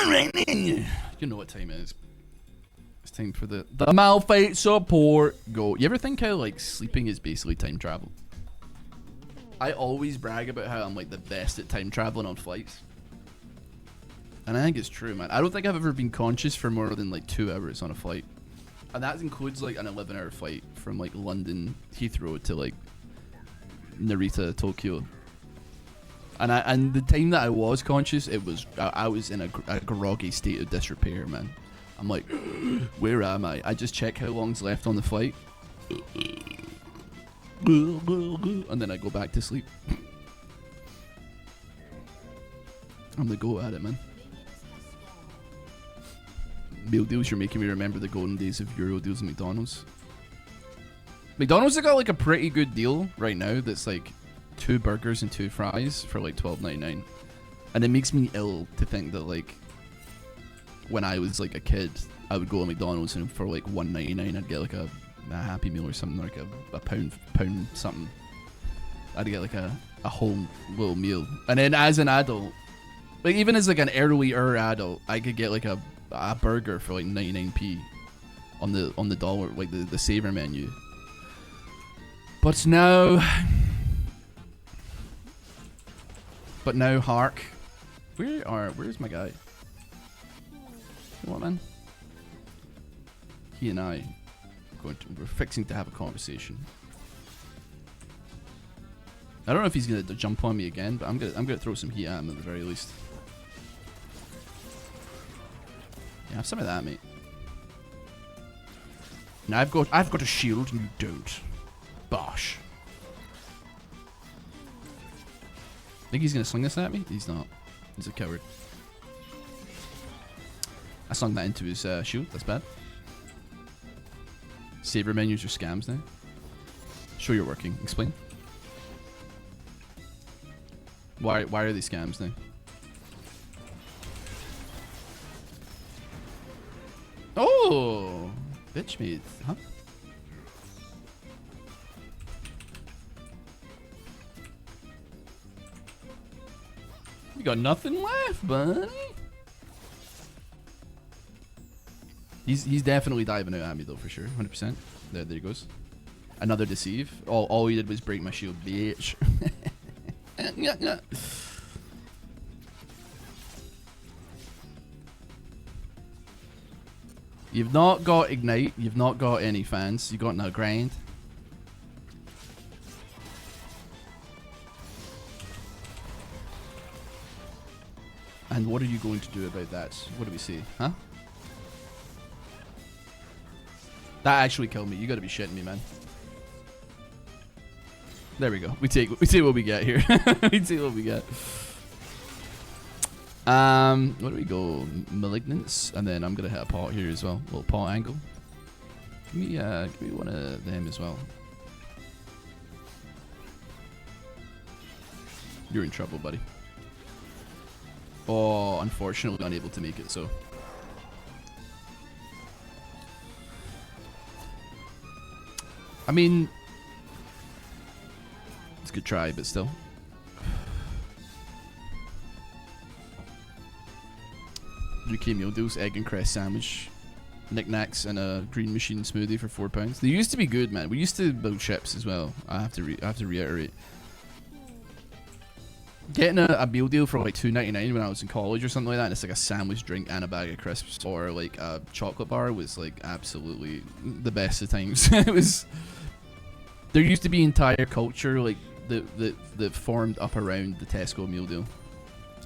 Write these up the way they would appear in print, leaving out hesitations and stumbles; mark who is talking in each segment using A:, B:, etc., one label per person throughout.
A: You know what time it is. It's time for the Malphite support. Go. You ever think how like sleeping is basically time travel? I always brag about how I'm like the best at time traveling on flights. And I think it's true, man. I don't think I've ever been conscious for more than like 2 hours on a flight. And that includes like an 11-hour flight from like London Heathrow to like Narita, Tokyo. And the time that I was conscious, I was in a groggy state of disrepair, man. I'm like, where am I? I just check how long's left on the flight. And then I go back to sleep. I'm the go at it, man. Meal deals, you're making me remember the golden days of Euro deals at McDonald's. McDonald's have got like a pretty good deal right now that's like 2 burgers and 2 fries for like $12.99. And it makes me ill to think that like when I was like a kid, I would go to McDonald's and for like $1.99 I'd get like a Happy Meal or something, like a pound something. I'd get like a whole little meal. And then as an adult, like even as like an earlier adult, I could get like a burger for like 99p on the dollar, like the saver menu. But now hark. Where's my guy? Come on, man. He and I we're fixing to have a conversation. I don't know if he's gonna jump on me again, but I'm gonna throw some heat at him at the very least. Yeah, have some of that, mate. Now I've got a shield and you don't. Bosh. Think he's gonna sling this at me? He's not. He's a coward. I slung that into his shield. That's bad. Saber menus are scams now. Show you're working. Explain. Why are they scams now? Oh, bitch made, huh? You got nothing left, buddy. He's definitely diving out at me though, for sure, 100%. There he goes. Another deceive. All he did was break my shield, bitch. You've not got ignite. You've not got any fans. You got no grind. And what are you going to do about that? What do we see? Huh? That actually killed me. You gotta be shitting me, man. There we go. We take what we get here. We take what we get. Where do we go? Malignance, and then I'm gonna hit a pot here as well. A little pot angle. Give me one of them as well. You're in trouble, buddy. Oh, unfortunately unable to make it, so. I mean, it's a good try, but still. UK meal deals, egg and cress sandwich, knickknacks, and a green machine smoothie for £4. They used to be good, man. We used to build chips as well. I have to reiterate. Getting a meal deal for like $2.99 when I was in college or something like that, and it's like a sandwich, drink, and a bag of crisps, or like a chocolate bar, was like absolutely the best of times. It was. There used to be entire culture like that formed up around the Tesco meal deal,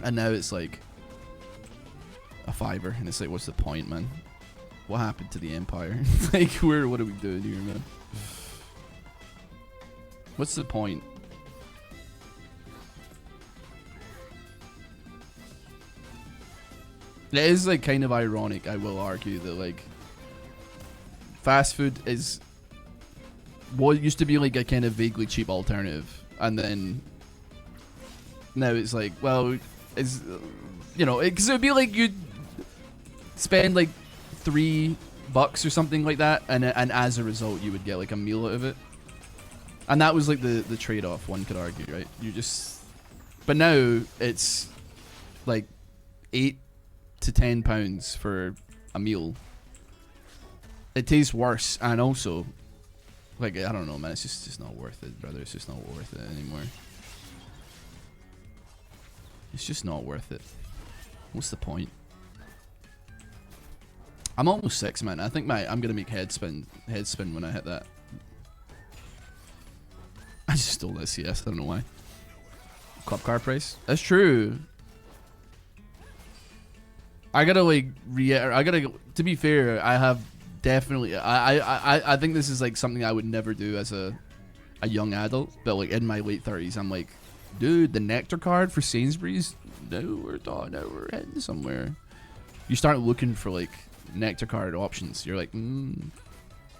A: and now it's like a $5, and it's like, what's the point, man? What happened to the empire? Like, what are we doing here, man? What's the point? It is like kind of ironic, I will argue, that like fast food is what used to be like a kind of vaguely cheap alternative, and then now it's like, well, it's you know, because it would be like you'd spend like $3 or something like that, and as a result you would get like a meal out of it, and that was like the trade-off, one could argue, right? You just, but now it's like 8 to £10 for a meal, it tastes worse. And also, like, I don't know, man, it's just not worth it, brother. It's just not worth it anymore. It's just not worth it. What's the point? I'm almost 6, man. I think I'm gonna make head spin when I hit that. I just stole this, yes. I don't know why. Club card price. That's true. I gotta like to be fair, I have definitely I think this is like something I would never do as a young adult, but like in my late 30s, I'm like, dude, the nectar card for Sainsbury's. No, we're heading somewhere. You start looking for like nectar card options. You're like,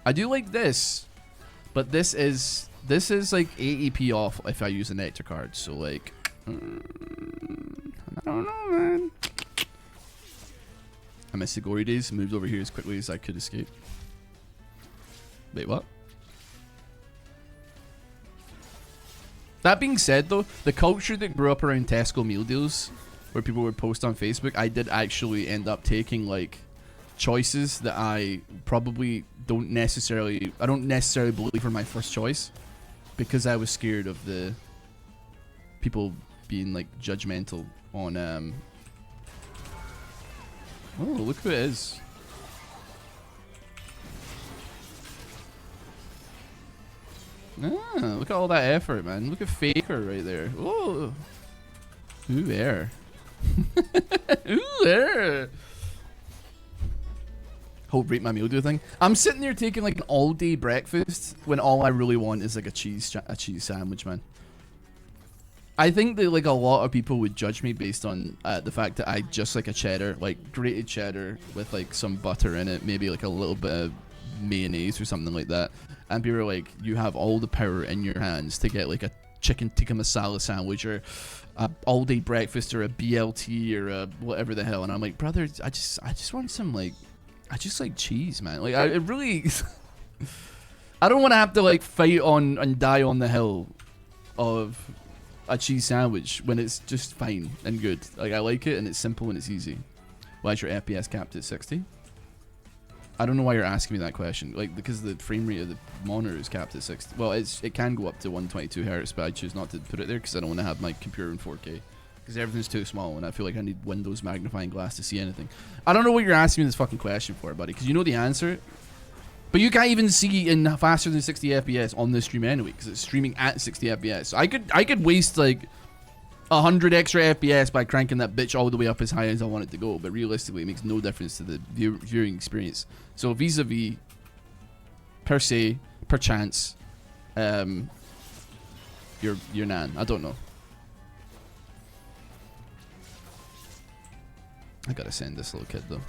A: I do like this, but this is like 80p off if I use a nectar card. So like, I don't know, man. I miss the glory days. Moved over here as quickly as I could escape. Wait, what? That being said, though, the culture that grew up around Tesco meal deals, where people would post on Facebook, I did actually end up taking like choices that I don't necessarily believe were my first choice, because I was scared of the people being like judgmental on oh, look who it is. Ah, look at all that effort, man. Look at Faker right there. Oh, ooh, there. Ooh, there. Hope rate my meal do thing. I'm sitting there taking like an all-day breakfast when all I really want is like a cheese sandwich, man. I think that like a lot of people would judge me based on the fact that I just like a cheddar, like grated cheddar with like some butter in it, maybe like a little bit of mayonnaise or something like that. And people are like, you have all the power in your hands to get like a chicken tikka masala sandwich or a all-day breakfast or a BLT or a whatever the hell. And I'm like, brother, I just want some like, I just like cheese, man. Like it really, I don't want to have to like fight on and die on the hill of a cheese sandwich when it's just fine and good. Like I like it and it's simple and it's easy. Why is your FPS capped at 60? I don't know why you're asking me that question. Like, because the frame rate of the monitor is capped at 60. Well, it can go up to 122 Hz, but I choose not to put it there because I don't want to have my computer in 4K. Because everything's too small and I feel like I need Windows magnifying glass to see anything. I don't know what you're asking me this fucking question for, buddy, because you know the answer. But you can't even see in faster than 60 FPS on this stream anyway, because it's streaming at 60 FPS. So I could waste like 100 extra FPS by cranking that bitch all the way up as high as I want it to go, but realistically it makes no difference to the viewing experience. So vis-a-vis, per se, perchance, your nan. I don't know. I gotta send this little kid though.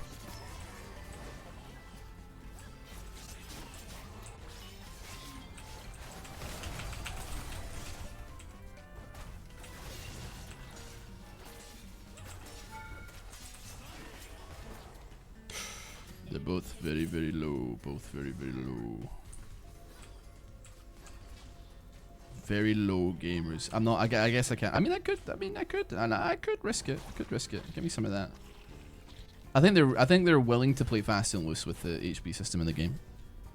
A: They're both very, very low. Both very, very low. Very low gamers. I'm not. I guess I can't. I mean, I could. And I could risk it. Give me some of that. I think they're willing to play fast and loose with the HP system in the game.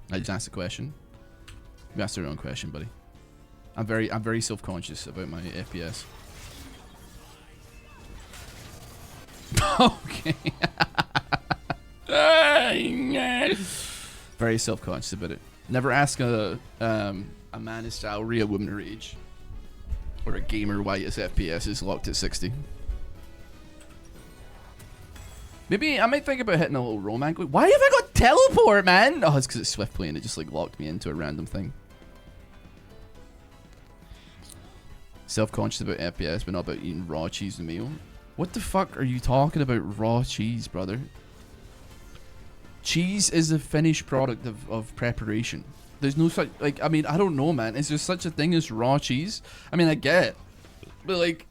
A: I just asked a question. You asked your own question, buddy. I'm very self-conscious about my FPS. Okay. Very self-conscious about it. Never ask a man his salary, a woman her age, or a gamer why his FPS is locked at 60. Maybe I might think about hitting a little roam angle. Why have I got teleport, man? Oh, it's because it's swift play and it just like locked me into a random thing. Self-conscious about FPS, but not about eating raw cheese and meal. What the fuck are you talking about, raw cheese, brother? Cheese is a finished product of preparation. There's no such, like, I mean, I don't know, man. Is there such a thing as raw cheese? I mean, I get it. But, like,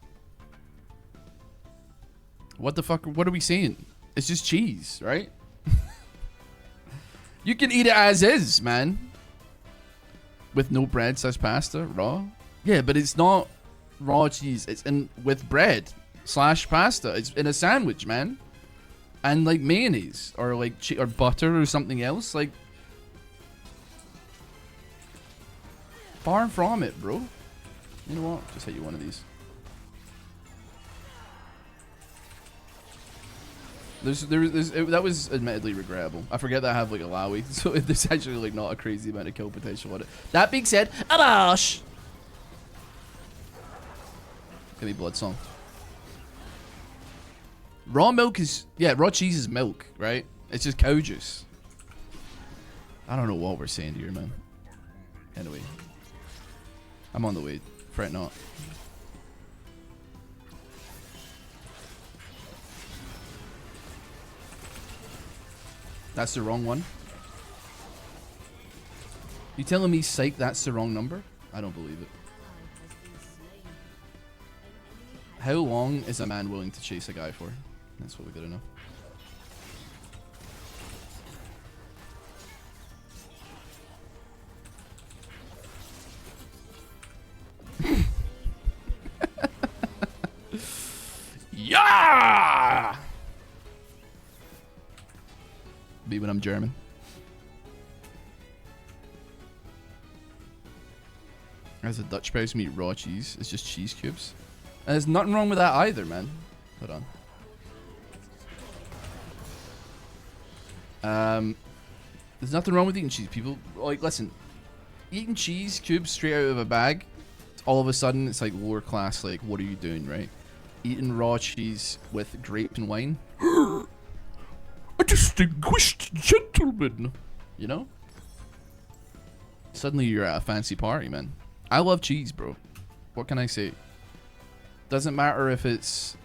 A: what the fuck, what are we saying? It's just cheese, right? You can eat it as is, man. With no bread / pasta, raw. Yeah, but it's not raw cheese. It's in with bread / pasta. It's in a sandwich, man. and like mayonnaise or like or butter or something else. Like, far from it, bro. You know what? Just hit you one of these. That was admittedly regrettable. I forget that I have like a Lowy, so there's actually like not a crazy amount of kill potential on it. That being said, Abash! Give me blood song. Raw milk is, yeah, raw cheese is milk, right? It's just cow juice. I don't know what we're saying here, man. Anyway, I'm on the way. Fret not. That's the wrong one. You telling me, psych, that's the wrong number? I don't believe it. How long is a man willing to chase a guy for? That's what we gotta know. Yeah! Be when I'm German. As a Dutch person eat raw cheese, it's just cheese cubes. And there's nothing wrong with that either, man. Hold on. There's nothing wrong with eating cheese, people. Like, listen, eating cheese cubes straight out of a bag, all of a sudden it's like lower class. Like, what are you doing, right? Eating raw cheese with grapes and wine. A distinguished gentleman, you know? Suddenly you're at a fancy party, man. I love cheese, bro. What can I say? Doesn't matter if it's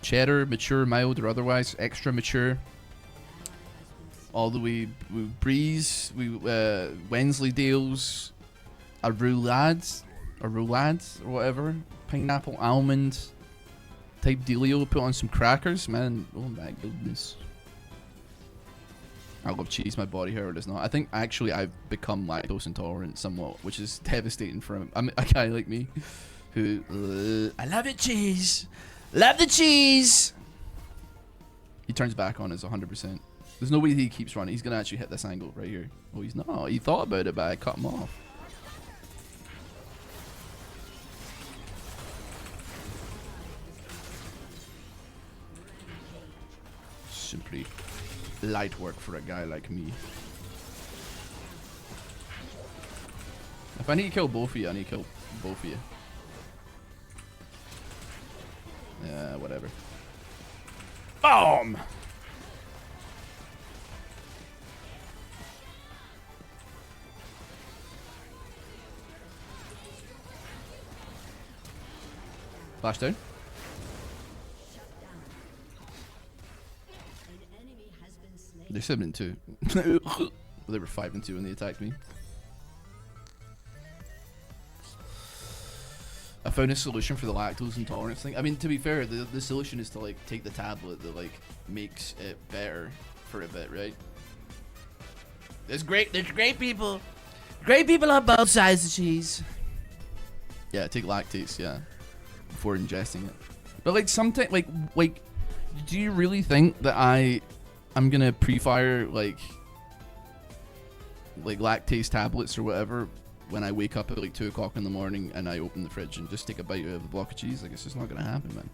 A: cheddar, mature, mild, or otherwise, extra mature. All the way, we Breeze, Wensleydales, a roulade, or whatever. Pineapple, almond type dealio. Put on some crackers, man. Oh my goodness. I love cheese. My body, however, does not. I think actually I've become lactose intolerant somewhat, which is devastating for a guy like me, who I love it, cheese. Love the cheese. He turns back on us 100%. There's no way he keeps running. He's gonna actually hit this angle right here. Oh, he's not. He thought about it, but I cut him off. Simply light work for a guy like me. If I need to kill both of you, I need to kill both of you. Yeah, whatever. Boom! Flash down. They're 7-2. They were 5-2 when they attacked me. I found a solution for the lactose intolerance thing. I mean, to be fair, the solution is to like take the tablet that like makes it better for a bit, right? There's great people. Great people on both sides of cheese. Yeah, take lactase, yeah, before ingesting it. But like sometimes, like, do you really think that I'm gonna pre-fire like lactase tablets or whatever when I wake up at like 2 o'clock in the morning and I open the fridge and just take a bite out of a block of cheese? Like, it's just not gonna happen, man.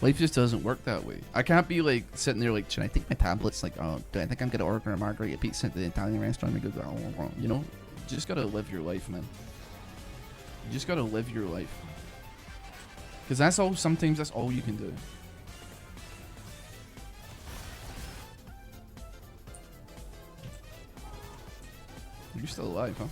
A: Life just doesn't work that way. I can't be like sitting there like, should I take my tablets? Like, oh, do I think I'm gonna order a margarita pizza at the Italian restaurant? And go, oh, you know, you just gotta live your life, man. You just gotta live your life. Because that's all. Sometimes that's all you can do. You're still alive, huh?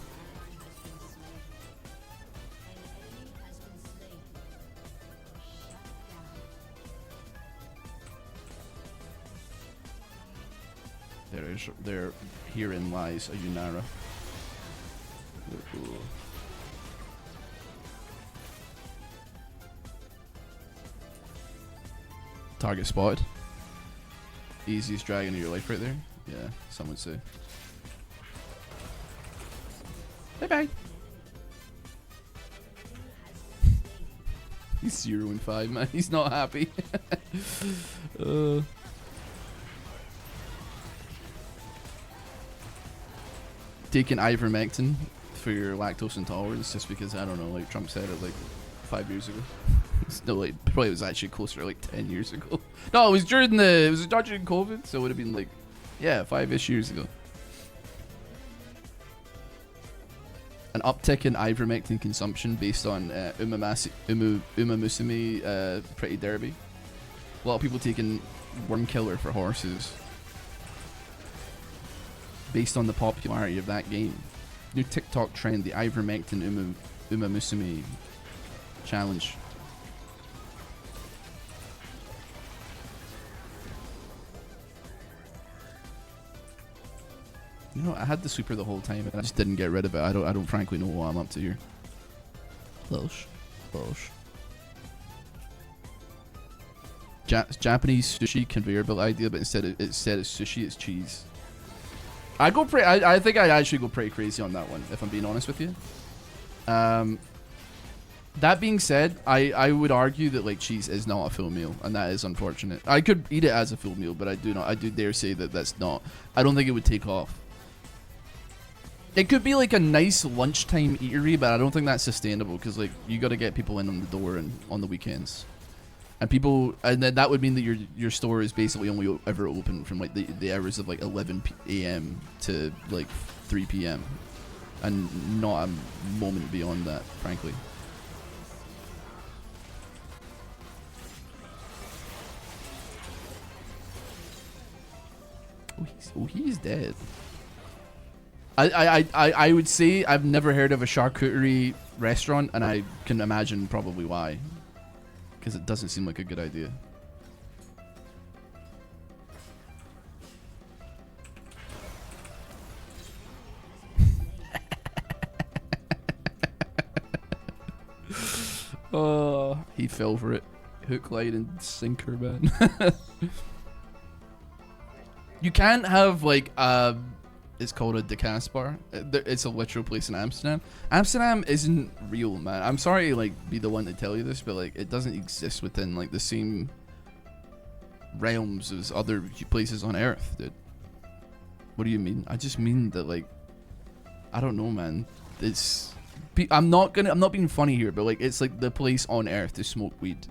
A: There, herein lies a Yunara. Ooh. Target spotted. Easiest dragon of your life right there. Yeah, some would say. Bye bye. He's 0-5, man. He's not happy. Taking ivermectin for your lactose intolerance just because, I don't know, like Trump said it like 5 years ago. No, like probably it was actually closer to like 10 years ago. No, it was during not during COVID, so it would have been like, yeah, 5-ish years ago. An uptick in ivermectin consumption based on Umamusume Pretty Derby. A lot of people taking Worm Killer for horses based on the popularity of that game. New TikTok trend, the ivermectin Umamusume challenge. You know, I had the super the whole time and I just didn't get rid of it. I don't frankly know what I'm up to here. Losh. Japanese sushi conveyor belt idea, but instead of sushi, it's cheese. I think I actually go pretty crazy on that one, if I'm being honest with you. That being said, I would argue that like cheese is not a full meal, and that is unfortunate. I could eat it as a full meal, but I do dare say that that's not. I don't think it would take off. It could be like a nice lunchtime eatery, but I don't think that's sustainable because like you got to get people in on the door and on the weekends, and then that would mean that your store is basically only ever open from like the hours of like 11 a.m. to like 3 p.m. and not a moment beyond that, frankly. Oh, he's dead. I would say I've never heard of a charcuterie restaurant, and I can imagine probably why. Because it doesn't seem like a good idea. Oh, he fell for it. Hook, line, and sinker, man. You can't have like it's called a decaf bar. It's a literal place in Amsterdam. Amsterdam isn't real, man. I'm sorry to like be the one to tell you this, but like it doesn't exist within like the same realms as other places on Earth, dude. What do you mean? I just mean that like I don't know, man. I'm not being funny here, but like it's like the place on Earth to smoke weed.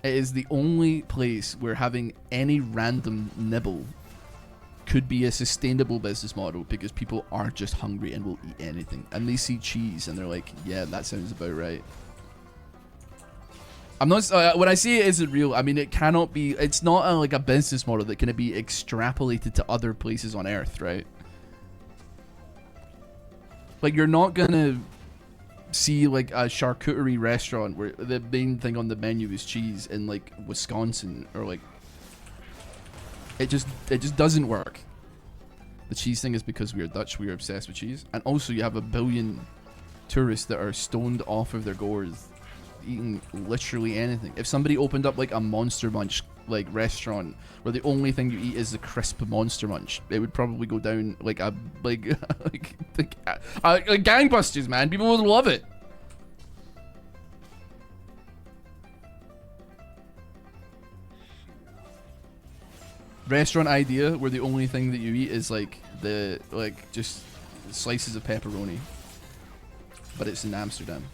A: It is the only place where having any random nibble could be a sustainable business model because people are just hungry and will eat anything, and they see cheese and they're like, yeah, that sounds about right. I'm not when I say it isn't real, I mean it cannot be. It's not like a business model that can be extrapolated to other places on Earth, right? Like you're not gonna see like a charcuterie restaurant where the main thing on the menu is cheese in like Wisconsin, or like it just doesn't work. The cheese thing is because we are Dutch, we are obsessed with cheese, and also you have 1 billion tourists that are stoned off of their gourds eating literally anything. If somebody opened up like a Monster Munch like restaurant where the only thing you eat is the crisp Monster Munch, it would probably go down like a like gangbusters, man. People would love it. Restaurant idea where the only thing that you eat is like just slices of pepperoni, but it's in Amsterdam.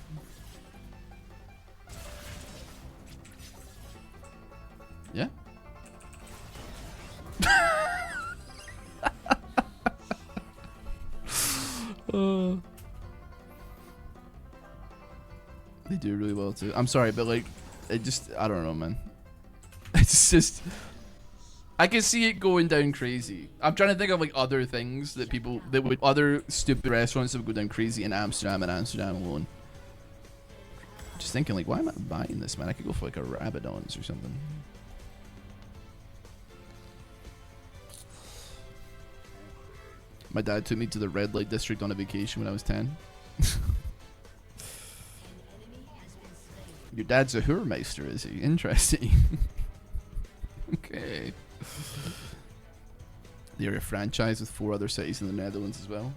A: Yeah. They do really well too. I'm sorry, but like it just, I don't know, man. It's just, I can see it going down crazy. I'm trying to think of like other things that other stupid restaurants that would go down crazy in Amsterdam and Amsterdam alone. Just thinking like, why am I buying this, man? I could go for like a Rabadons or something. My dad took me to the red light district on a vacation when I was 10. Your dad's a Hoormeister, is he? Interesting. Okay. They're a franchise with 4 other cities in the Netherlands as well.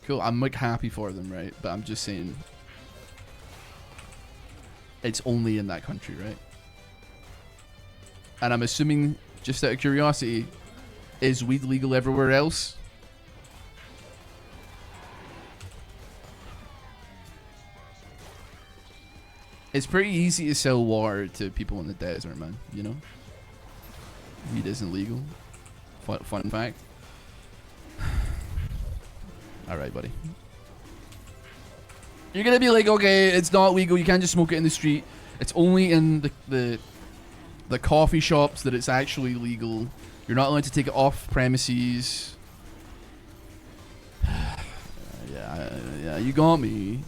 A: Cool. I'm like happy for them, right? But I'm just saying, it's only in that country, right? And I'm assuming, just out of curiosity, is weed legal everywhere else? It's pretty easy to sell water to people in the desert, man, you know? Weed isn't legal. Fun fact. Alright, buddy. You're gonna be like, okay, it's not legal, you can't just smoke it in the street. It's only in the coffee shops that it's actually legal. You're not allowed to take it off premises. Yeah, you got me.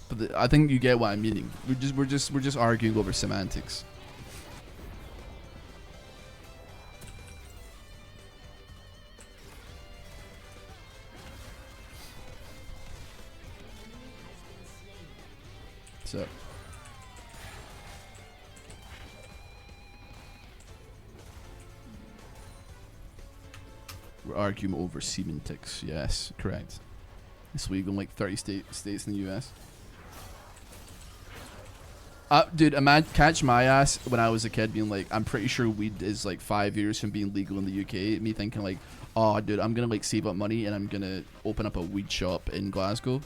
A: But I think you get what I'm meaning. We're just arguing over semantics. So we're arguing over semantics. Yes, correct. It's legal in like 30 states in the US. Dude, catch my ass when I was a kid being like, I'm pretty sure weed is like 5 years from being legal in the UK. Me thinking like, oh, dude, I'm gonna like save up money and I'm gonna open up a weed shop in Glasgow.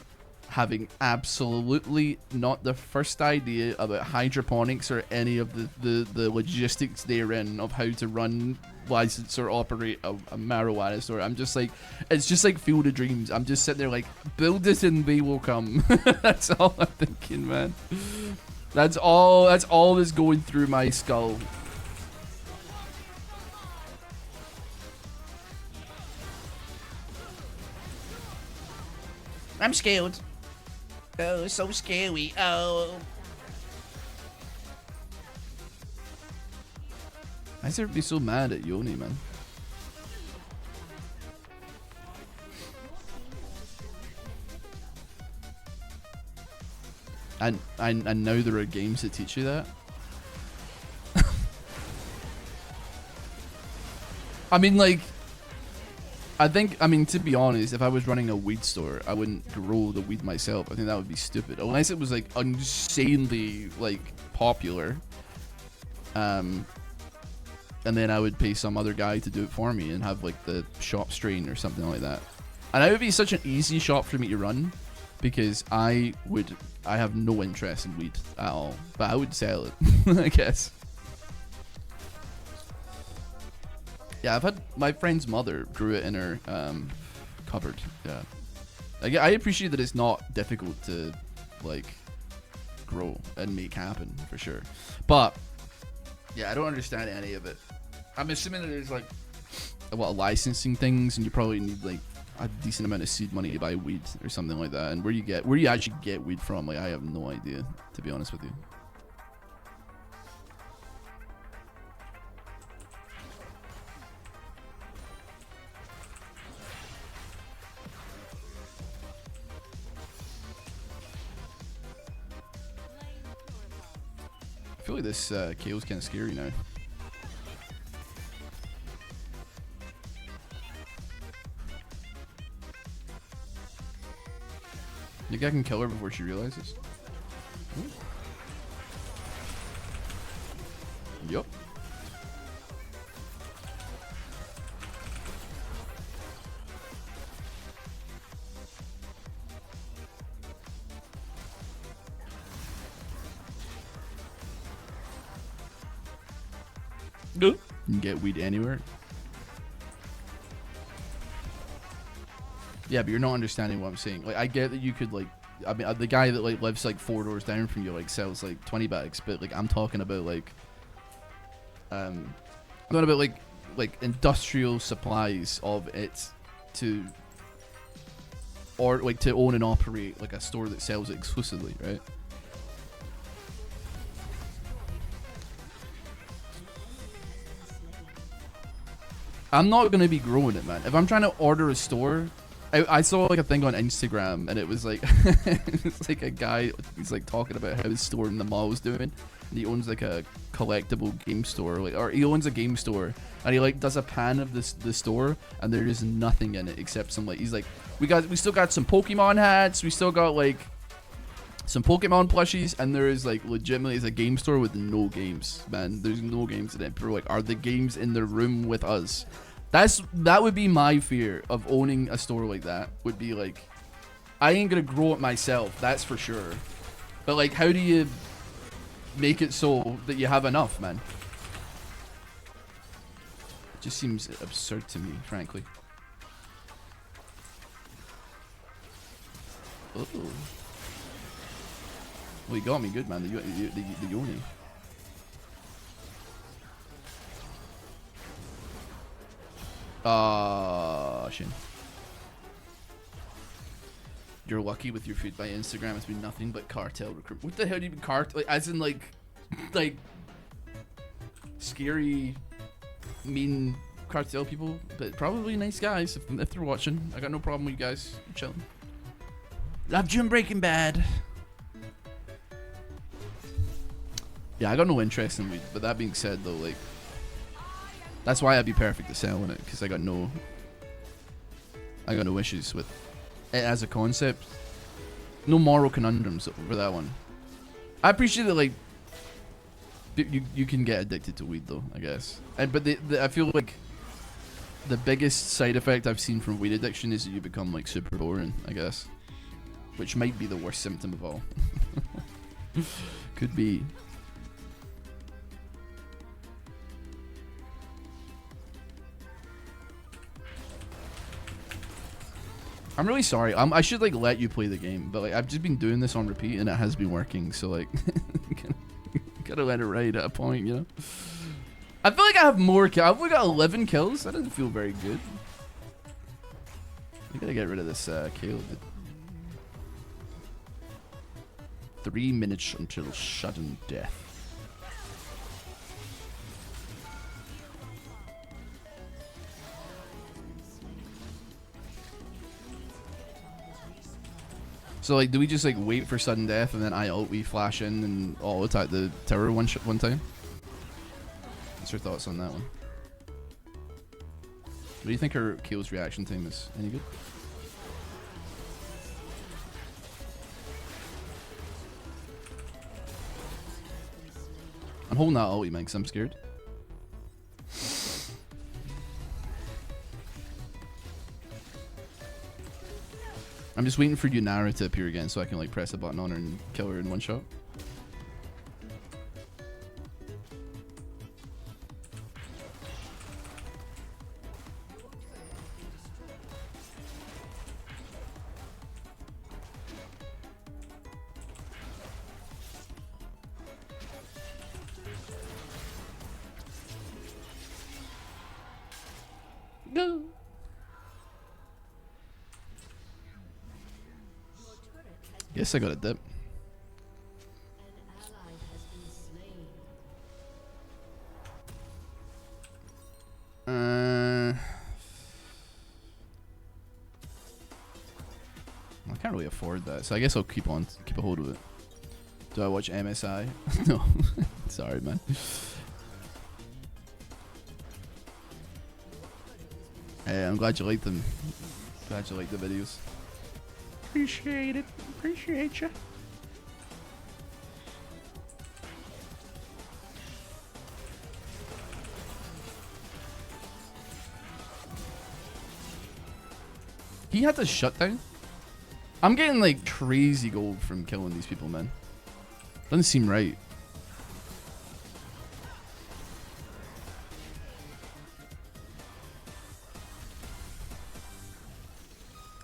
A: Having absolutely not the first idea about hydroponics or any of the logistics therein of how to run, license, or operate a marijuana store. I'm just like, it's just like Field of Dreams. I'm just sitting there like, build it and they will come. That's all I'm thinking, man. That's all that's going through my skull. I'm scared. Oh, so scary. Oh. Why is everybody so mad at Yoni, man? And now there are games that teach you that. I mean, like, I mean, to be honest, if I was running a weed store, I wouldn't grow the weed myself. I think that would be stupid. Unless it was, like, insanely, like, popular. And then I would pay some other guy to do it for me and have, like, the shop strain or something like that. And it would be such an easy shop for me to run because I have no interest in weed at all. But I would sell it, I guess. Yeah, I've had my friend's mother grew it in her cupboard. Yeah, I appreciate that it's not difficult to like grow and make happen for sure. But yeah, I don't understand any of it. I'm assuming that there's like a lot of licensing things, and you probably need like a decent amount of seed money to buy weed or something like that. And where you actually get weed from, like I have no idea, to be honest with you. I feel like this KO's kind of scary now. You think I can kill her before she realizes? Ooh. Yup. You can get weed anywhere. Yeah, but you're not understanding what I'm saying. Like, I get that you could like, I mean, the guy that like lives like 4 doors down from you like sells like 20 bags, but like I'm talking about like, I'm talking about like industrial supplies of it to, or like to own and operate like a store that sells it exclusively, right? I'm not gonna be growing it, man. If I'm trying to order a store, I saw like a thing on Instagram, and it was like it's like a guy, he's like talking about how his store in the mall is doing, and he owns like a collectible game store, like, or he owns a game store, and he like does a pan of the store, and there is nothing in it except some like, he's like, we still got some Pokemon hats, we still got like some Pokemon plushies, and there is like legitimately is a game store with no games, man. There's no games in it. People are like, are the games in the room with us? That would be my fear of owning a store like that. Would be like, I ain't gonna grow it myself, that's for sure. But like, how do you make it so that you have enough, man? It just seems absurd to me, frankly. Oh. Well, you got me good, man. The Yoni. Shin. You're lucky with your feed by Instagram. It's been nothing but cartel recruit. What the hell do you mean cartel? Like, as in like scary, mean cartel people, but probably nice guys if they're watching. I got no problem with you guys. I'm chilling. Love June Breaking Bad. Yeah, I got no interest in weed. But that being said, though, like, that's why I'd be perfect at selling it, because I got no issues with it as a concept. No moral conundrums for that one. I appreciate that, like, you can get addicted to weed, though, I guess. But I feel like the biggest side effect I've seen from weed addiction is that you become, like, super boring, I guess. Which might be the worst symptom of all. Could be. I'm really sorry. I should like let you play the game, but like I've just been doing this on repeat and it has been working. So like, gotta let it ride at a point, you know. I feel like I have more kills. I've only got 11 kills. That doesn't feel very good. We gotta get rid of this KO. 3 minutes until sudden death. So like, do we just like wait for sudden death and then I ult, we flash in and all attack the tower one time? What's your thoughts on that one? What do you think her Keel's reaction time is? Any good? I'm holding that ult, man, because I'm scared. I'm just waiting for Yunara to appear again so I can like press a button on her and kill her in one shot. Go. Guess I got a dip. I can't really afford that, so I guess I'll keep a hold of it. Do I watch MSI? No. Sorry, man. Hey, I'm glad you liked them. Glad you liked the videos. Appreciate it. Appreciate you. He had to shut down. I'm getting like crazy gold from killing these people, man. Doesn't seem right.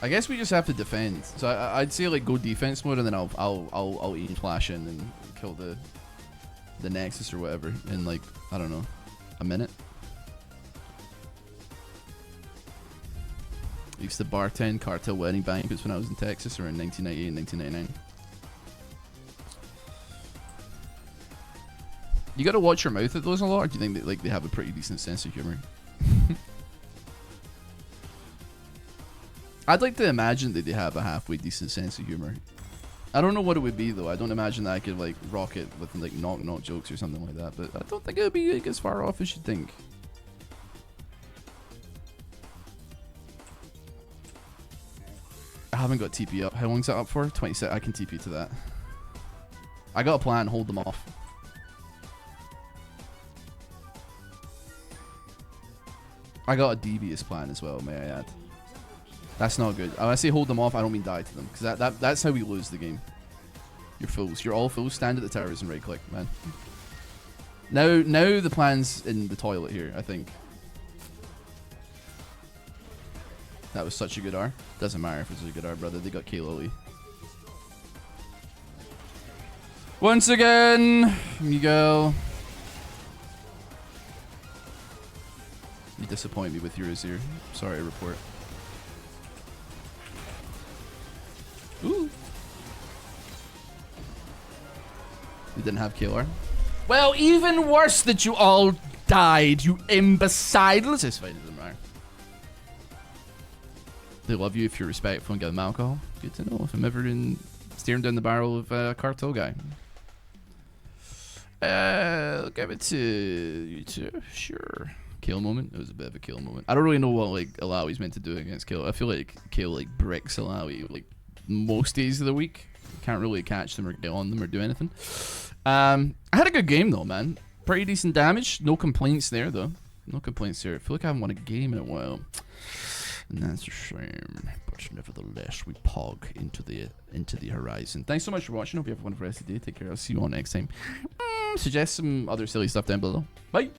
A: I guess we just have to defend. So I'd say like go defense mode, and then I'll aim flash in and kill the Nexus or whatever in like, I don't know, a minute. I used to bartend cartel wedding banquets when I was in Texas around 1998 and 1999. You gotta watch your mouth at those a lot, or do you think that like they have a pretty decent sense of humor? I'd like to imagine that they have a halfway decent sense of humor. I don't know what it would be though. I don't imagine that I could like rock it with like knock jokes or something like that. But I don't think it would be like as far off as you think. I haven't got TP up. How long's that up for? 20 seconds. I can TP to that. I got a plan. Hold them off. I got a devious plan as well, may I add. That's not good. When I say hold them off, I don't mean die to them. Because that's how we lose the game. You're fools. You're all fools. Stand at the towers and right click, man. Now the plan's in the toilet here, I think. That was such a good R. Doesn't matter if it's a good R, brother. They got K-Lily. Once again, Miguel. You disappoint me with your Azir. Sorry to report. Ooh. You didn't have KR. Well, even worse that you all died, you imbeciles. It's fine, it doesn't matter. They love you if you're respectful and give them alcohol. Good to know if I'm ever staring down the barrel of a cartel guy. I'll give it to you two. Sure. Kill moment. It was a bit of a kill moment. I don't really know what like Alawi's meant to do against Kill. I feel like Kill like bricks Alawi like most days of the week. Can't really catch them or get on them or do anything. I had a good game though, man. Pretty decent damage. No complaints there though. No complaints there. I feel like I haven't won a game in a while. And that's a shame. But nevertheless, we pog into the horizon. Thanks so much for watching. Hope you have a wonderful rest of the day. Take care. I'll see you all next time. Suggest some other silly stuff down below. Bye.